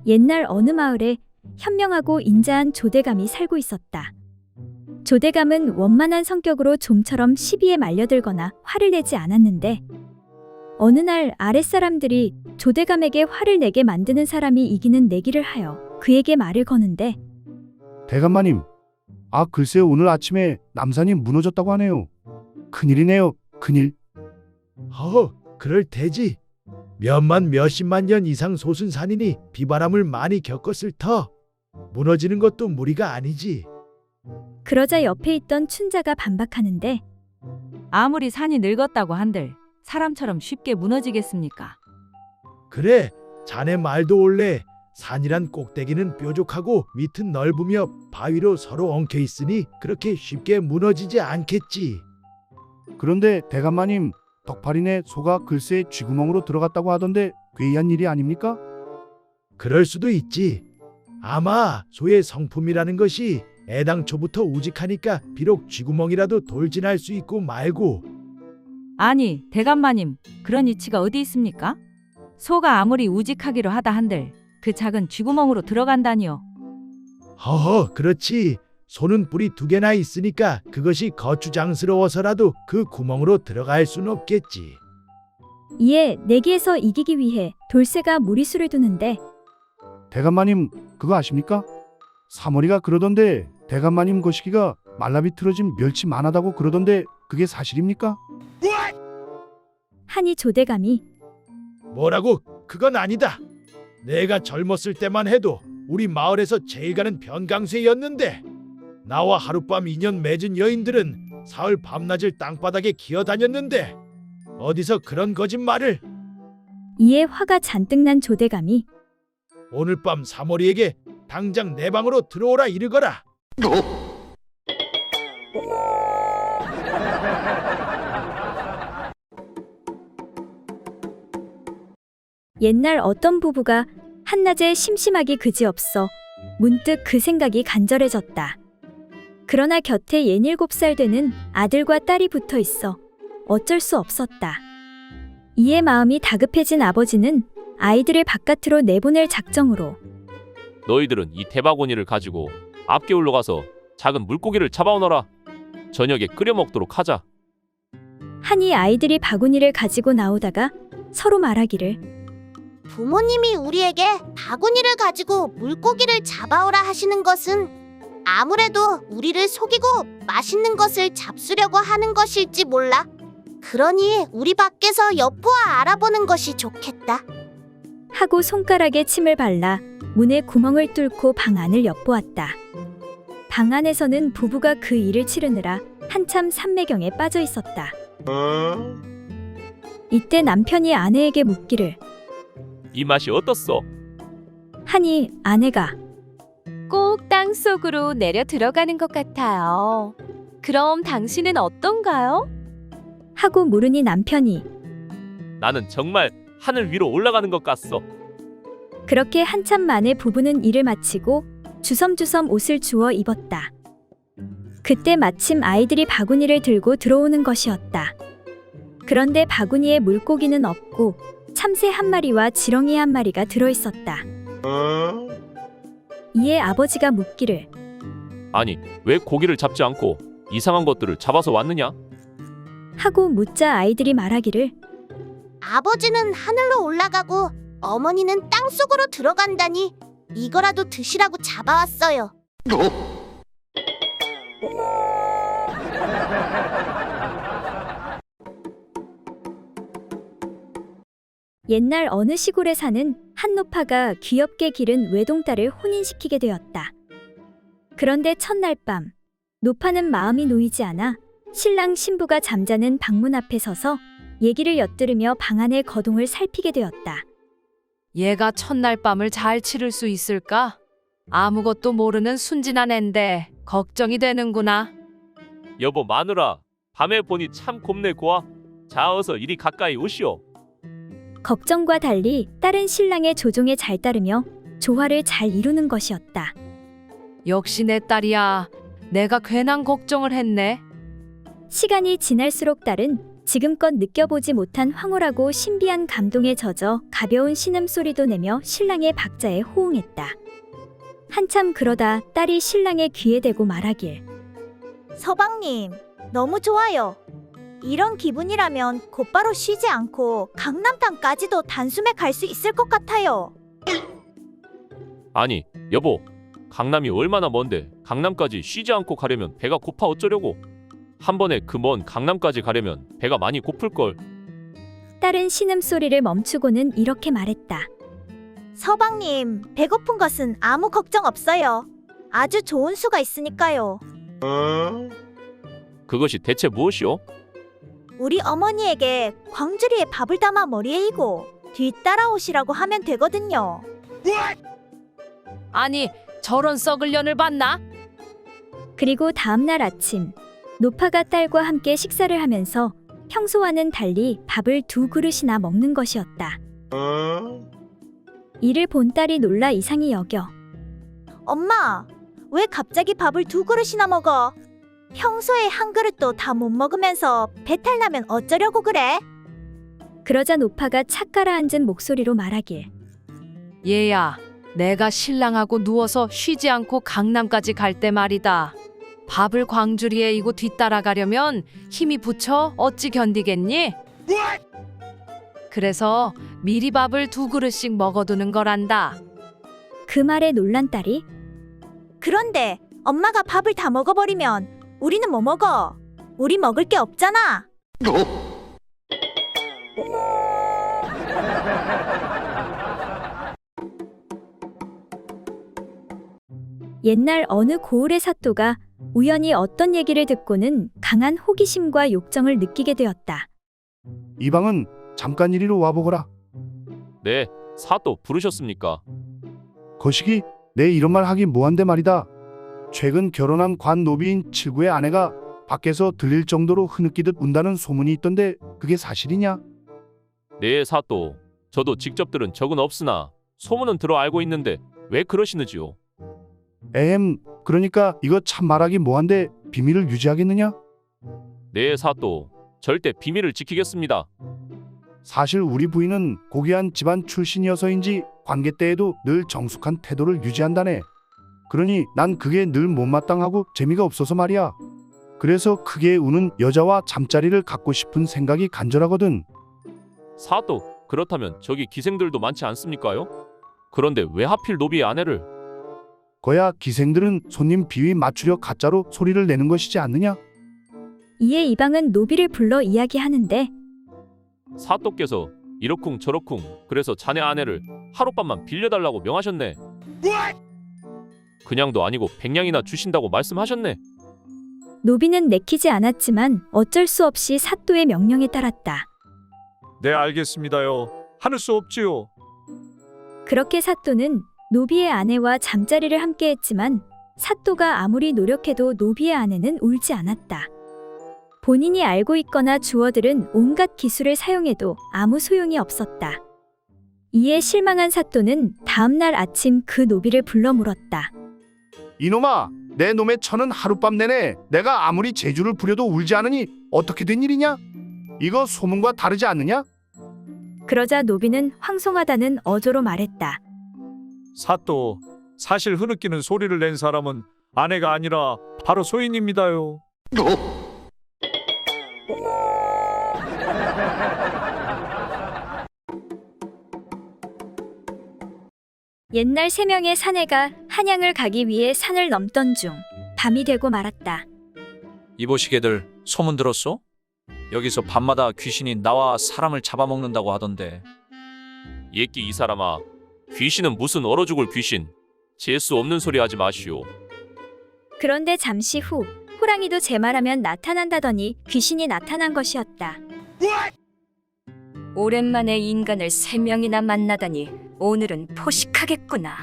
옛날 어느 마을에 현명하고 인자한 조대감이 살고 있었다. 조대감은 원만한 성격으로 좀처럼 시비에 말려들거나 화를 내지 않았는데 어느 날 아랫사람들이 조대감에게 화를 내게 만드는 사람이 이기는 내기를 하여 그에게 말을 거는데 대감마님, 글쎄요, 오늘 아침에 남산이 무너졌다고 하네요. 큰일이네요, 큰일. 그럴 테지. 몇만 몇십만 년 이상 솟은 산이니 비바람을 많이 겪었을 터. 무너지는 것도 무리가 아니지. 그러자 옆에 있던 춘자가 반박하는데 아무리 산이 늙었다고 한들 사람처럼 쉽게 무너지겠습니까? 그래, 자네 말도 옳네. 산이란 꼭대기는 뾰족하고 밑은 넓으며 바위로 서로 엉켜 있으니 그렇게 쉽게 무너지지 않겠지. 그런데 대감마님, 덕팔이네 소가 글쎄 쥐구멍으로 들어갔다고 하던데 괴이한 일이 아닙니까? 그럴 수도 있지. 아마 소의 성품이라는 것이 애당초부터 우직하니까 비록 쥐구멍이라도 돌진할 수 있고 말고. 아니, 대감마님, 그런 이치가 어디 있습니까? 소가 아무리 우직하기로 하다 한들 그 작은 쥐구멍으로 들어간다니요. 그렇지. 소는 뿔이 2개나 있으니까 그것이 거추장스러워서라도 그 구멍으로 들어갈 순 없겠지. 이에 내기에서 이기기 위해 돌쇠가 무리수를 두는데 대감마님, 그거 아십니까? 사머리가 그러던데 대감마님 거시기가 말라비틀어진 멸치 만하다고 그러던데 그게 사실입니까? 하니 조대감이 뭐라고? 그건 아니다. 내가 젊었을 때만 해도 우리 마을에서 제일 가는 변강쇠였는데 나와 하룻밤 인연 맺은 여인들은 사흘 밤낮을 땅바닥에 기어다녔는데 어디서 그런 거짓말을. 이에 화가 잔뜩 난 조대감이 오늘 밤 사머리에게 당장 내 방으로 들어오라 이르거라. 옛날 어떤 부부가 한낮에 심심하기 그지없어 문득 그 생각이 간절해졌다. 그러나 곁에 67살 되는 아들과 딸이 붙어 있어 어쩔 수 없었다. 이에 마음이 다급해진 아버지는 아이들을 바깥으로 내보낼 작정으로 너희들은 이 대바구니를 가지고 앞개울로 가서 작은 물고기를 잡아오너라. 저녁에 끓여 먹도록 하자. 하니 아이들이 바구니를 가지고 나오다가 서로 말하기를 부모님이 우리에게 바구니를 가지고 물고기를 잡아오라 하시는 것은 아무래도 우리를 속이고 맛있는 것을 잡수려고 하는 것일지 몰라. 그러니 우리 밖에서 엿보아 알아보는 것이 좋겠다. 하고 손가락에 침을 발라 문에 구멍을 뚫고 방 안을 엿보았다. 방 안에서는 부부가 그 일을 치르느라 한참 삼매경에 빠져 있었다. 이때 남편이 아내에게 묻기를 이 맛이 어떻소? 하니 아내가 꼭 땅속으로 내려 들어가는 것 같아요. 그럼 당신은 어떤가요? 하고 물으니 남편이 나는 정말 하늘 위로 올라가는 것 같소. 그렇게 한참 만에 부부는 일을 마치고 주섬주섬 옷을 주워 입었다. 그때 마침 아이들이 바구니를 들고 들어오는 것이었다. 그런데 바구니에 물고기는 없고 참새 1마리와 지렁이 1마리가 들어있었다. 이에 아버지가 묻기를 아니, 왜 고기를 잡지 않고 이상한 것들을 잡아서 왔느냐? 하고 묻자 아이들이 말하기를 아버지는 하늘로 올라가고 어머니는 땅속으로 들어간다니 이거라도 드시라고 잡아왔어요. 옛날 어느 시골에 사는 한 노파가 귀엽게 기른 외동딸을 혼인시키게 되었다. 그런데 첫날 밤 노파는 마음이 놓이지 않아 신랑 신부가 잠자는 방문 앞에 서서 얘기를 엿들으며 방 안의 거동을 살피게 되었다. 얘가 첫날 밤을 잘 치를 수 있을까? 아무것도 모르는 순진한 앤데 걱정이 되는구나. 여보 마누라, 밤에 보니 참 곱네 고아. 자 어서 이리 가까이 오시오. 걱정과 달리 딸은 신랑의 조종에 잘 따르며 조화를 잘 이루는 것이었다. 역시 내 딸이야. 내가 괜한 걱정을 했네. 시간이 지날수록 딸은 지금껏 느껴보지 못한 황홀하고 신비한 감동에 젖어 가벼운 신음소리도 내며 신랑의 박자에 호응했다. 한참 그러다 딸이 신랑의 귀에 대고 말하길. 서방님, 너무 좋아요. 이런 기분이라면 곧바로 쉬지 않고 강남땅까지도 단숨에 갈 수 있을 것 같아요. 아니, 여보. 강남이 얼마나 먼데 강남까지 쉬지 않고 가려면 배가 고파 어쩌려고. 한 번에 그 먼 강남까지 가려면 배가 많이 고플걸. 딸은 신음소리를 멈추고는 이렇게 말했다. 서방님, 배고픈 것은 아무 걱정 없어요. 아주 좋은 수가 있으니까요. 그것이 대체 무엇이오? 우리 어머니에게 광주리에 밥을 담아 머리에 이고 뒤따라오시라고 하면 되거든요. 아니, 저런 썩을 년을 봤나? 그리고 다음날 아침, 노파가 딸과 함께 식사를 하면서 평소와는 달리 밥을 2그릇이나 먹는 것이었다. 이를 본 딸이 놀라 이상히 여겨. 엄마, 왜 갑자기 밥을 2그릇이나 먹어? 평소에 한 그릇도 다 못 먹으면서 배탈 나면 어쩌려고 그래? 그러자 노파가 착 가라앉은 목소리로 말하길. 얘야, 내가 신랑하고 누워서 쉬지 않고 강남까지 갈 때 말이다. 밥을 광주리에 이고 뒤따라가려면 힘이 붙여 어찌 견디겠니? 그래서 미리 밥을 2그릇씩 먹어두는 거란다. 그 말에 놀란 딸이. 그런데 엄마가 밥을 다 먹어버리면 우리는 뭐 먹어? 우리 먹을 게 없잖아. 옛날 어느 고을의 사또가 우연히 어떤 얘기를 듣고는 강한 호기심과 욕정을 느끼게 되었다. 이방은 잠깐 이리로 와보거라. 네, 사또 부르셨습니까? 거시기, 내 이런 말 하기 뭐한데 말이다. 최근 결혼한 관 노비인 칠구의 아내가 밖에서 들릴 정도로 흐느끼듯 운다는 소문이 있던데 그게 사실이냐? 네, 사또. 저도 직접 들은 적은 없으나 소문은 들어 알고 있는데 왜 그러시는지요? 그러니까 이거 참 말하기 뭐한데 비밀을 유지하겠느냐? 네, 사또. 절대 비밀을 지키겠습니다. 사실 우리 부인은 고귀한 집안 출신이어서인지 관계 때에도 늘 정숙한 태도를 유지한다네. 그러니 난 그게 늘 못마땅하고 재미가 없어서 말이야. 그래서 크게 우는 여자와 잠자리를 갖고 싶은 생각이 간절하거든. 사또, 그렇다면 저기 기생들도 많지 않습니까요? 그런데 왜 하필 노비의 아내를? 거야 기생들은 손님 비위 맞추려 가짜로 소리를 내는 것이지 않느냐? 이에 이방은 노비를 불러 이야기하는데 사또께서 이러쿵 저러쿵 그래서 자네 아내를 하룻밤만 빌려달라고 명하셨네. 그냥도 아니고 100냥이나 주신다고 말씀하셨네. 노비는 내키지 않았지만 어쩔 수 없이 사또의 명령에 따랐다. 네, 알겠습니다요. 하는 수 없지요. 그렇게 사또는 노비의 아내와 잠자리를 함께 했지만 사또가 아무리 노력해도 노비의 아내는 울지 않았다. 본인이 알고 있거나 주어들은 온갖 기술을 사용해도 아무 소용이 없었다. 이에 실망한 사또는 다음날 아침 그 노비를 불러 물었다. 이놈아, 내 놈의 처는 하룻밤 내내 내가 아무리 재주를 부려도 울지 않으니 어떻게 된 일이냐? 이거 소문과 다르지 않느냐? 그러자 노비는 황송하다는 어조로 말했다. 사또, 사실 흐느끼는 소리를 낸 사람은 아내가 아니라 바로 소인입니다요. 옛날 3명의 사내가 한양을 가기 위해 산을 넘던 중 밤이 되고 말았다. 이보시게들 소문 들었소? 여기서 밤마다 귀신이 나와 사람을 잡아먹는다고 하던데. 예끼 이 사람아, 귀신은 무슨 얼어 죽을 귀신. 재수 없는 소리 하지 마시오. 그런데 잠시 후 호랑이도 제 말하면 나타난다더니 귀신이 나타난 것이었다. 오랜만에 인간을 3명이나 만나다니 오늘은 포식하겠구나.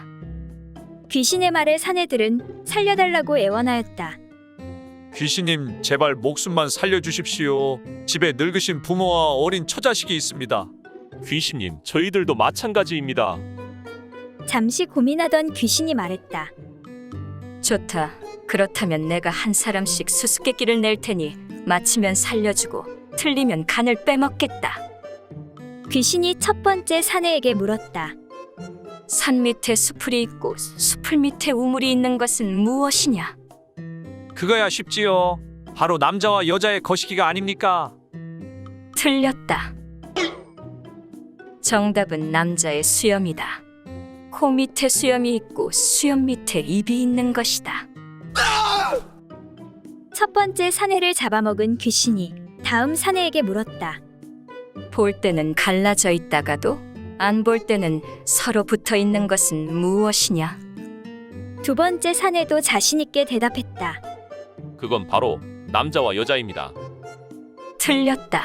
귀신의 말에 사내들은 살려달라고 애원하였다. 귀신님, 제발 목숨만 살려주십시오. 집에 늙으신 부모와 어린 처자식이 있습니다. 귀신님, 저희들도 마찬가지입니다. 잠시 고민하던 귀신이 말했다. 좋다. 그렇다면 내가 한 사람씩 수수께끼를 낼 테니 마치면 살려주고 틀리면 간을 빼먹겠다. 귀신이 첫 번째 사내에게 물었다. 산 밑에 수풀이 있고 수풀 밑에 우물이 있는 것은 무엇이냐? 그거야 쉽지요. 바로 남자와 여자의 거시기가 아닙니까? 틀렸다. 정답은 남자의 수염이다. 코 밑에 수염이 있고 수염 밑에 입이 있는 것이다. 첫 번째 사내를 잡아먹은 귀신이 다음 사내에게 물었다. 볼 때는 갈라져 있다가도 안 볼 때는 서로 붙어 있는 것은 무엇이냐? 두 번째 사내도 자신 있게 대답했다. 그건 바로 남자와 여자입니다. 틀렸다.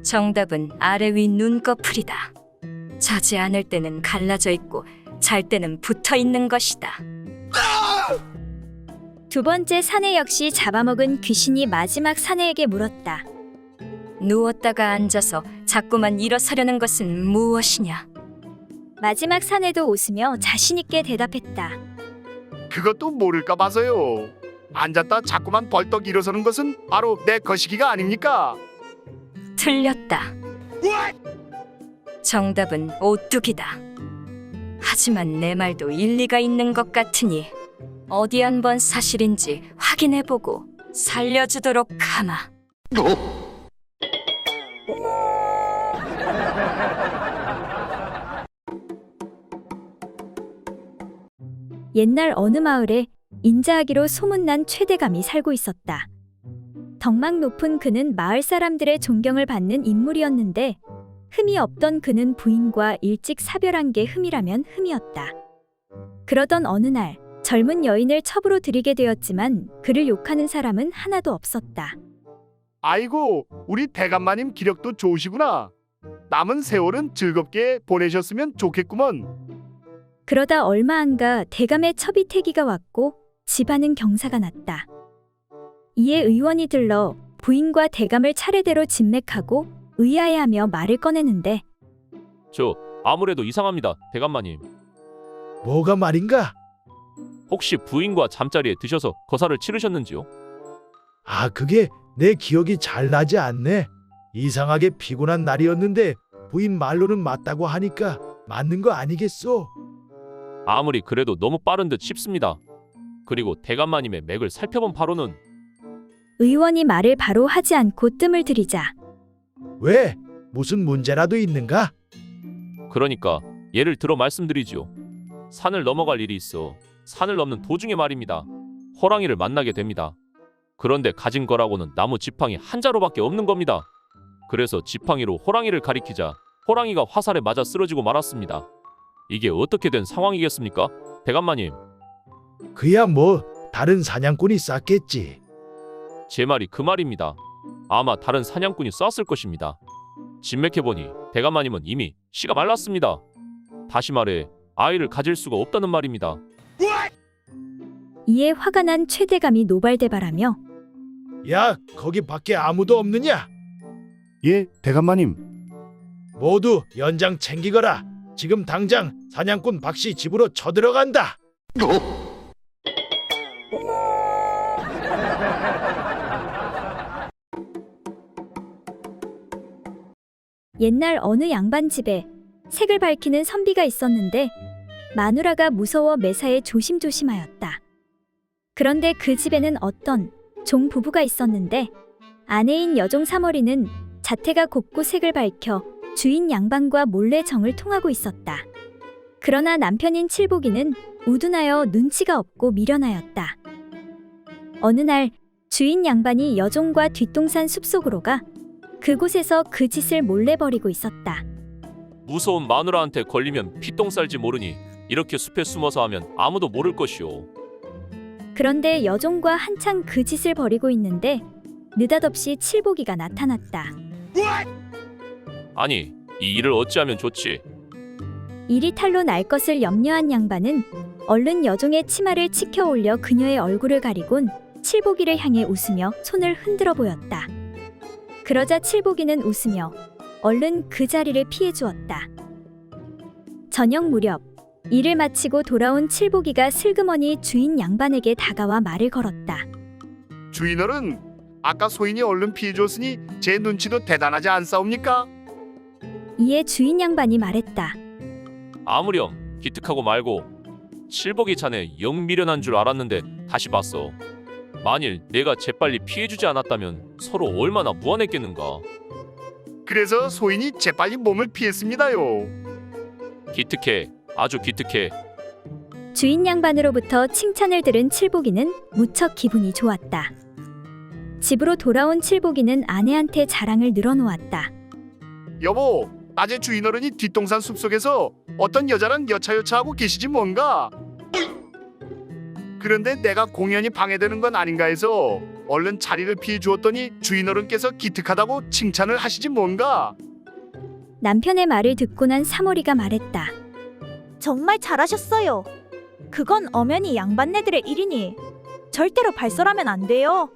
정답은 아래 위 눈꺼풀이다. 자지 않을 때는 갈라져 있고 잘 때는 붙어 있는 것이다. 두 번째 사내 역시 잡아먹은 귀신이 마지막 사내에게 물었다. 누웠다가 앉아서 자꾸만 일어서려는 것은 무엇이냐? 마지막 사내도 웃으며 자신 있게 대답했다. 그것도 모를까 봐서요. 앉았다 자꾸만 벌떡 일어서는 것은 바로 내 거시기가 아닙니까? 틀렸다. 정답은 오뚜기다. 하지만 내 말도 일리가 있는 것 같으니 어디 한번 사실인지 확인해보고 살려주도록 하마. 옛날 어느 마을에 인자하기로 소문난 최대감이 살고 있었다. 덕망 높은 그는 마을 사람들의 존경을 받는 인물이었는데 흠이 없던 그는 부인과 일찍 사별한 게 흠이라면 흠이었다. 그러던 어느 날 젊은 여인을 첩으로 들이게 되었지만 그를 욕하는 사람은 하나도 없었다. 아이고, 우리 대감마님 기력도 좋으시구나. 남은 세월은 즐겁게 보내셨으면 좋겠구먼. 그러다 얼마 안 가 대감의 첩이 태기가 왔고 집안은 경사가 났다. 이에 의원이 들러 부인과 대감을 차례대로 진맥하고 의아해하며 말을 꺼내는데 저 아무래도 이상합니다, 대감마님. 뭐가 말인가? 혹시 부인과 잠자리에 드셔서 거사를 치르셨는지요? 아, 그게 내 기억이 잘 나지 않네. 이상하게 피곤한 날이었는데 부인 말로는 맞다고 하니까 맞는 거 아니겠소? 아무리 그래도 너무 빠른 듯 싶습니다. 그리고 대감마님의 맥을 살펴본 바로는 의원이 말을 바로 하지 않고 뜸을 들이자 왜? 무슨 문제라도 있는가? 그러니까 예를 들어 말씀드리지요. 산을 넘어갈 일이 있어 산을 넘는 도중에 말입니다. 호랑이를 만나게 됩니다. 그런데 가진 거라고는 나무 지팡이 한 자루밖에 없는 겁니다. 그래서 지팡이로 호랑이를 가리키자 호랑이가 화살에 맞아 쓰러지고 말았습니다. 이게 어떻게 된 상황이겠습니까, 대감마님? 그야 뭐 다른 사냥꾼이 쐈겠지. 제 말이 그 말입니다. 아마 다른 사냥꾼이 쐈을 것입니다. 진맥해보니 대감마님은 이미 씨가 말랐습니다. 다시 말해 아이를 가질 수가 없다는 말입니다. 이에 화가 난 최대감이 노발대발하며 야, 거기 밖에 아무도 없느냐? 예, 대감마님. 모두 연장 챙기거라. 지금 당장 사냥꾼 박씨 집으로 쳐들어간다. 옛날 어느 양반 집에 색을 밝히는 선비가 있었는데 마누라가 무서워 매사에 조심조심하였다. 그런데 그 집에는 어떤 종 부부가 있었는데 아내인 여종 사머리는 자태가 곱고 색을 밝혀 주인 양반과 몰래 정을 통하고 있었다. 그러나 남편인 칠복이는 우둔하여 눈치가 없고 미련하였다. 어느 날 주인 양반이 여종과 뒷동산 숲속으로 가 그곳에서 그 짓을 몰래 벌이고 있었다. 무서운 마누라한테 걸리면 피똥 쌀지 모르니 이렇게 숲에 숨어서 하면 아무도 모를 것이오. 그런데 여종과 한창 그 짓을 벌이고 있는데 느닷없이 칠복이가 나타났다. 아니, 이 일을 어찌하면 좋지? 일이 탈로 날 것을 염려한 양반은 얼른 여종의 치마를 치켜 올려 그녀의 얼굴을 가리곤 칠복이를 향해 웃으며 손을 흔들어 보였다. 그러자 칠복이는 웃으며 얼른 그 자리를 피해 주었다. 저녁 무렵 일을 마치고 돌아온 칠복이가 슬그머니 주인 양반에게 다가와 말을 걸었다. 주인어른, 아까 소인이 얼른 피해줬으니 제 눈치도 대단하지 않사옵니까? 이에 주인 양반이 말했다. 아무렴 기특하고 말고 칠복이 자네 영 미련한 줄 알았는데 다시 봤어. 만일 내가 재빨리 피해주지 않았다면 서로 얼마나 무안했겠는가. 그래서 소인이 재빨리 몸을 피했습니다요. 기특해, 아주 기특해. 주인 양반으로부터 칭찬을 들은 칠복이는 무척 기분이 좋았다. 집으로 돌아온 칠복이는 아내한테 자랑을 늘어놓았다. 여보, 낮에 주인어른이 뒷동산 숲속에서 어떤 여자랑 여차여차하고 계시지 뭔가. 그런데 내가 공연이 방해되는 건 아닌가 해서 얼른 자리를 피해 주었더니 주인어른께서 기특하다고 칭찬을 하시지 뭔가. 남편의 말을 듣고 난 사모리가 말했다. 정말 잘하셨어요. 그건 엄연히 양반네들의 일이니 절대로 발설하면 안 돼요.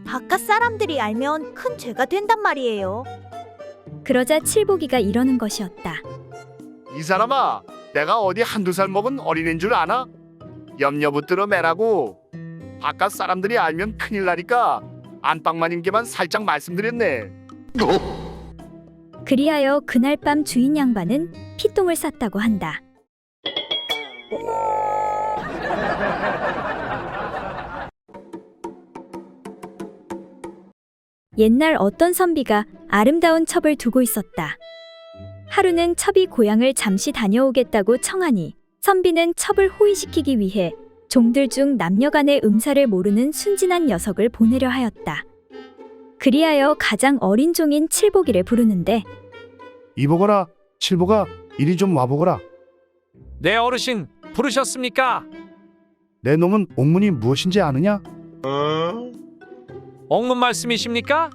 바깥 사람들이 알면 큰 죄가 된단 말이에요. 그러자 칠복이가 이러는 것이었다. 이 사람아, 내가 어디 한두 살 먹은 어린애인 줄 아나? 염려 붙들어 매라고. 바깥 사람들이 알면 큰일 나니까 안방마님께만 살짝 말씀드렸네. 그리하여 그날 밤 주인 양반은 피똥을 쌌다고 한다. 옛날 어떤 선비가 아름다운 첩을 두고 있었다. 하루는 첩이 고향을 잠시 다녀오겠다고 청하니 선비는 첩을 호위시키기 위해 종들 중 남녀간의 음사를 모르는 순진한 녀석을 보내려 하였다. 그리하여 가장 어린 종인 칠복이를 부르는데 이보거라, 칠보가 이리 좀 와보거라. 네 어르신 부르셨습니까? 내 놈은 옥문이 무엇인지 아느냐? 옥문 말씀이십니까?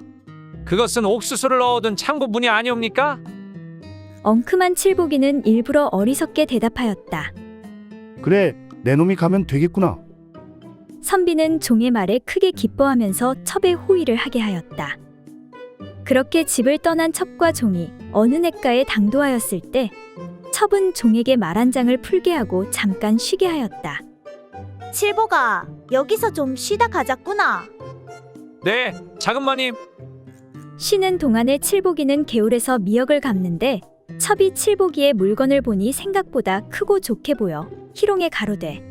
그것은 옥수수를 넣어둔 창고 문이 아니옵니까? 엉큼한 칠복이는 일부러 어리석게 대답하였다. 그래, 내 놈이 가면 되겠구나. 선비는 종의 말에 크게 기뻐하면서 첩의 호위를 하게 하였다. 그렇게 집을 떠난 첩과 종이 어느 냇가에 당도하였을 때 첩은 종에게 말 한 장을 풀게 하고 잠깐 쉬게 하였다. 칠보가 여기서 좀 쉬다 가자꾸나. 네, 작은마님. 쉬는 동안에 칠복이는 개울에서 미역을 감는데 첩이 칠복이의 물건을 보니 생각보다 크고 좋게 보여 희롱에 가로되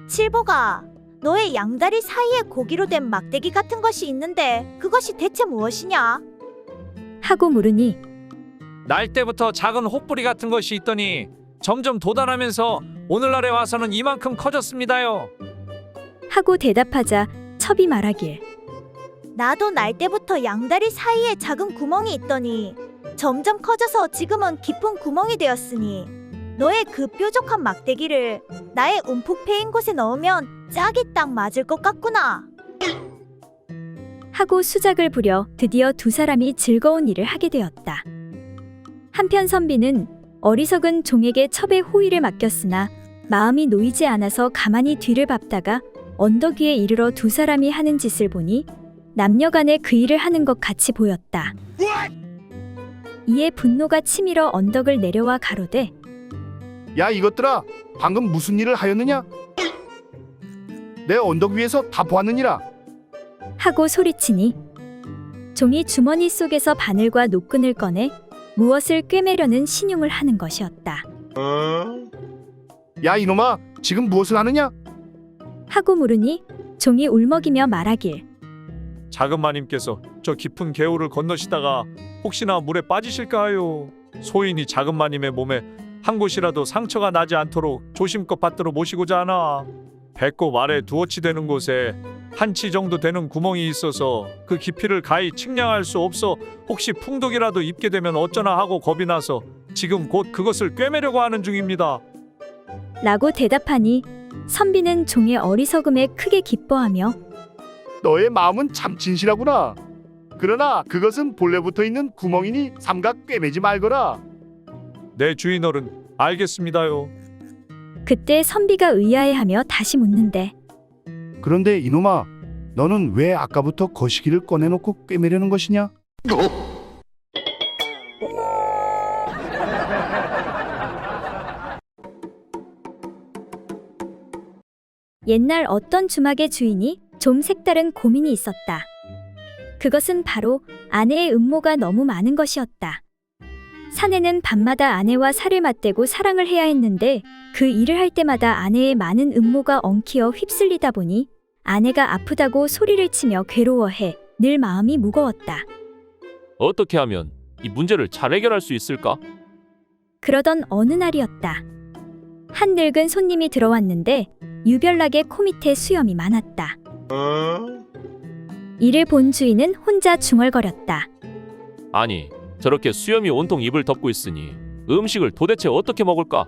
칠보가 너의 양다리 사이에 고기로 된 막대기 같은 것이 있는데 그것이 대체 무엇이냐? 하고 물으니 날 때부터 작은 혹부리 같은 것이 있더니 점점 도달하면서 오늘날에 와서는 이만큼 커졌습니다요. 하고 대답하자 첩이 말하길 나도 날 때부터 양다리 사이에 작은 구멍이 있더니 점점 커져서 지금은 깊은 구멍이 되었으니 너의 그 뾰족한 막대기를 나의 움푹 패인 곳에 넣으면 짝이 딱 맞을 것 같구나. 하고 수작을 부려 드디어 두 사람이 즐거운 일을 하게 되었다. 한편 선비는 어리석은 종에게 첩의 호위를 맡겼으나 마음이 놓이지 않아서 가만히 뒤를 밟다가 언덕 위에 이르러 두 사람이 하는 짓을 보니 남녀간에 그 일을 하는 것 같이 보였다. 이에 분노가 치밀어 언덕을 내려와 가로되 야 이것들아, 방금 무슨 일을 하였느냐? 내 언덕 위에서 다 보았느니라. 하고 소리치니 종이 주머니 속에서 바늘과 노끈을 꺼내 무엇을 꿰매려는 신용을 하는 것이었다. 야 이놈아, 지금 무엇을 하느냐? 하고 물으니 종이 울먹이며 말하길 작은마님께서 저 깊은 개울을 건너시다가 혹시나 물에 빠지실까 하여 소인이 작은마님의 몸에 한 곳이라도 상처가 나지 않도록 조심껏 받들어 모시고자 하나. 배꼽 아래 두어치 되는 곳에 한 치 정도 되는 구멍이 있어서 그 깊이를 가히 측량할 수 없어 혹시 풍독이라도 입게 되면 어쩌나 하고 겁이 나서 지금 곧 그것을 꿰매려고 하는 중입니다. 라고 대답하니 선비는 종의 어리석음에 크게 기뻐하며 너의 마음은 참 진실하구나. 그러나 그것은 본래 붙어 있는 구멍이니 삼각 꿰매지 말거라. 내 주인어른, 알겠습니다요. 그때 선비가 의아해하며 다시 묻는데 그런데 이놈아, 너는 왜 아까부터 거시기를 꺼내놓고 꿰매려는 것이냐? 옛날 어떤 주막의 주인이 좀 색다른 고민이 있었다. 그것은 바로 아내의 음모가 너무 많은 것이었다. 사내는 밤마다 아내와 살을 맞대고 사랑을 해야 했는데 그 일을 할 때마다 아내의 많은 음모가 엉키어 휩쓸리다 보니 아내가 아프다고 소리를 치며 괴로워해 늘 마음이 무거웠다. 어떻게 하면 이 문제를 잘 해결할 수 있을까? 그러던 어느 날이었다. 한 늙은 손님이 들어왔는데 유별나게 코 밑에 수염이 많았다. 이를 본 주인은 혼자 중얼거렸다. 아니, 저렇게 수염이 온통 입을 덮고 있으니 음식을 도대체 어떻게 먹을까?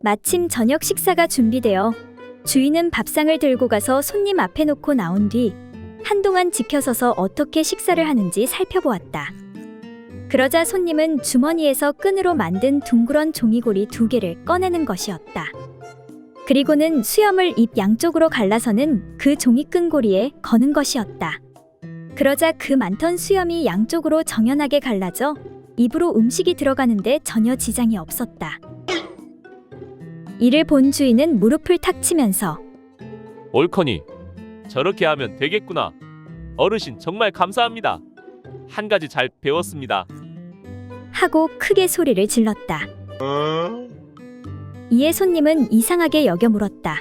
마침 저녁 식사가 준비되어 주인은 밥상을 들고 가서 손님 앞에 놓고 나온 뒤 한동안 지켜서서 어떻게 식사를 하는지 살펴보았다. 그러자 손님은 주머니에서 끈으로 만든 둥그런 종이고리 2개를 꺼내는 것이었다. 그리고는 수염을 입 양쪽으로 갈라서는 그 종이끈 고리에 거는 것이었다. 그러자 그 많던 수염이 양쪽으로 정연하게 갈라져 입으로 음식이 들어가는데 전혀 지장이 없었다. 이를 본 주인은 무릎을 탁 치면서 옳거니 저렇게 하면 되겠구나. 어르신 정말 감사합니다. 한 가지 잘 배웠습니다. 하고 크게 소리를 질렀다. 이에 손님은 이상하게 여겨 물었다.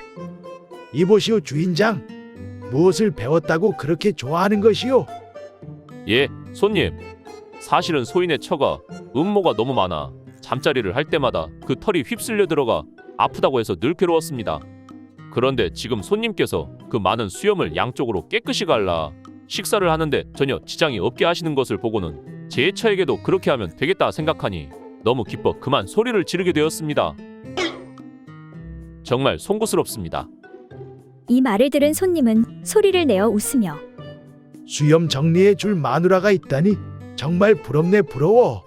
이보시오 주인장, 무엇을 배웠다고 그렇게 좋아하는 것이오? 예, 손님. 사실은 소인의 처가 음모가 너무 많아 잠자리를 할 때마다 그 털이 휩쓸려 들어가 아프다고 해서 늘 괴로웠습니다. 그런데 지금 손님께서 그 많은 수염을 양쪽으로 깨끗이 갈라 식사를 하는데 전혀 지장이 없게 하시는 것을 보고는 제 처에게도 그렇게 하면 되겠다 생각하니 너무 기뻐 그만 소리를 지르게 되었습니다. 정말 송구스럽습니다. 이 말을 들은 손님은 소리를 내어 웃으며 수염 정리해 줄 마누라가 있다니 정말 부럽네 부러워.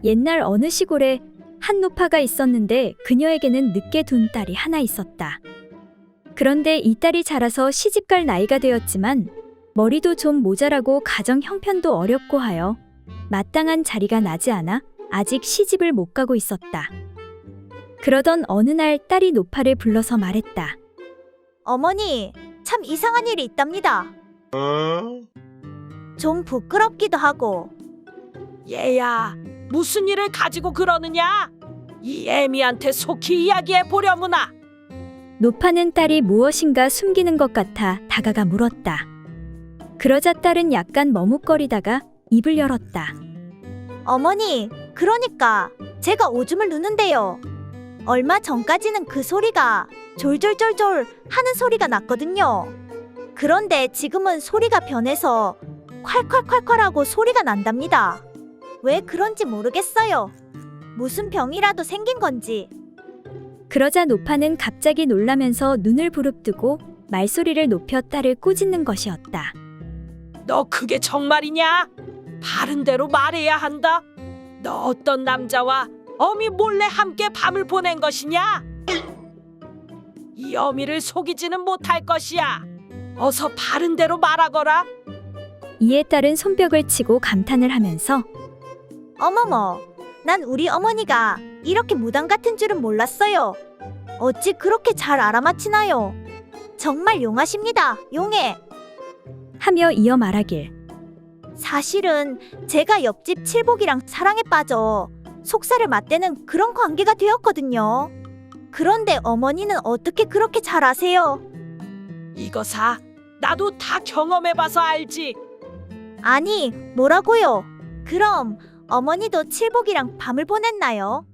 옛날 어느 시골에 한 노파가 있었는데 그녀에게는 늦게 둔 딸이 하나 있었다. 그런데 이 딸이 자라서 시집갈 나이가 되었지만 머리도 좀 모자라고 가정 형편도 어렵고 하여 마땅한 자리가 나지 않아 아직 시집을 못 가고 있었다. 그러던 어느 날 딸이 노파를 불러서 말했다. 어머니, 참 이상한 일이 있답니다. 좀 부끄럽기도 하고. 얘야, 무슨 일을 가지고 그러느냐? 이 애미한테 속히 이야기해 보려무나. 노파는 딸이 무엇인가 숨기는 것 같아 다가가 물었다. 그러자 딸은 약간 머뭇거리다가 입을 열었다. 어머니, 그러니까 제가 오줌을 누는데요. 얼마 전까지는 그 소리가 졸졸졸졸 하는 소리가 났거든요. 그런데 지금은 소리가 변해서 콸콸콸콸 하고 소리가 난답니다. 왜 그런지 모르겠어요. 무슨 병이라도 생긴 건지. 그러자 노파는 갑자기 놀라면서 눈을 부릅뜨고 말소리를 높여 딸을 꾸짖는 것이었다. 너 그게 정말이냐? 바른 대로 말해야 한다. 너 어떤 남자와 어미 몰래 함께 밤을 보낸 것이냐? 이 어미를 속이지는 못할 것이야. 어서 바른 대로 말하거라. 이에 딸은 손뼉을 치고 감탄을 하면서 어머머, 난 우리 어머니가 이렇게 무당 같은 줄은 몰랐어요. 어찌 그렇게 잘 알아맞히나요? 정말 용하십니다, 용해. 하며 이어 말하길. 사실은 제가 옆집 칠복이랑 사랑에 빠져 속살을 맞대는 그런 관계가 되었거든요. 그런데 어머니는 어떻게 그렇게 잘 아세요? 이거사, 나도 다 경험해봐서 알지. 아니, 뭐라고요? 그럼 어머니도 칠복이랑 밤을 보냈나요?